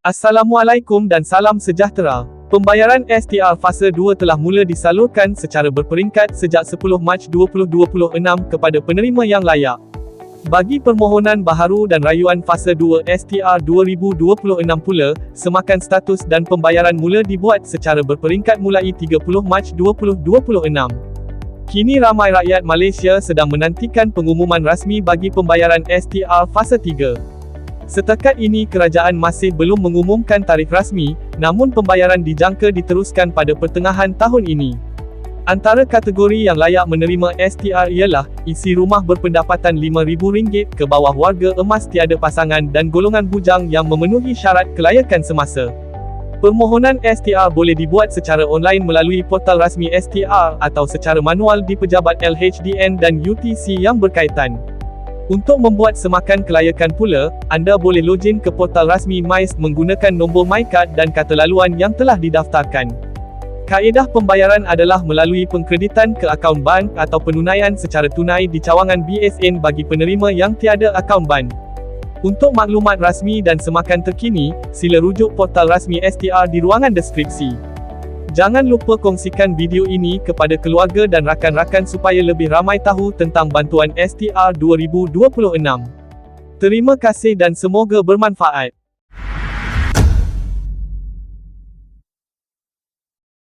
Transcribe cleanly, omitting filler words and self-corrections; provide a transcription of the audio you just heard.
Assalamualaikum dan salam sejahtera. Pembayaran STR Fasa 2 telah mula disalurkan secara berperingkat sejak 10 Mac 2026 kepada penerima yang layak. Bagi permohonan baharu dan rayuan Fasa 2 STR 2026 pula, semakan status dan pembayaran mula dibuat secara berperingkat mulai 30 Mac 2026. Kini ramai rakyat Malaysia sedang menantikan pengumuman rasmi bagi pembayaran STR Fasa 3. Setakat ini kerajaan masih belum mengumumkan tarikh rasmi, namun pembayaran dijangka diteruskan pada pertengahan tahun ini. Antara kategori yang layak menerima STR ialah, isi rumah berpendapatan RM5,000 ke bawah warga emas tiada pasangan dan golongan bujang yang memenuhi syarat kelayakan semasa. Permohonan STR boleh dibuat secara online melalui portal rasmi STR atau secara manual di pejabat LHDN dan UTC yang berkaitan. Untuk membuat semakan kelayakan pula, anda boleh login ke portal rasmi MYS menggunakan nombor MyCard dan kata laluan yang telah didaftarkan. Kaedah pembayaran adalah melalui pengkreditan ke akaun bank atau penunaian secara tunai di cawangan BSN bagi penerima yang tiada akaun bank. Untuk maklumat rasmi dan semakan terkini, sila rujuk portal rasmi STR di ruangan deskripsi. Jangan lupa kongsikan video ini kepada keluarga dan rakan-rakan supaya lebih ramai tahu tentang bantuan STR 2026. Terima kasih dan semoga bermanfaat.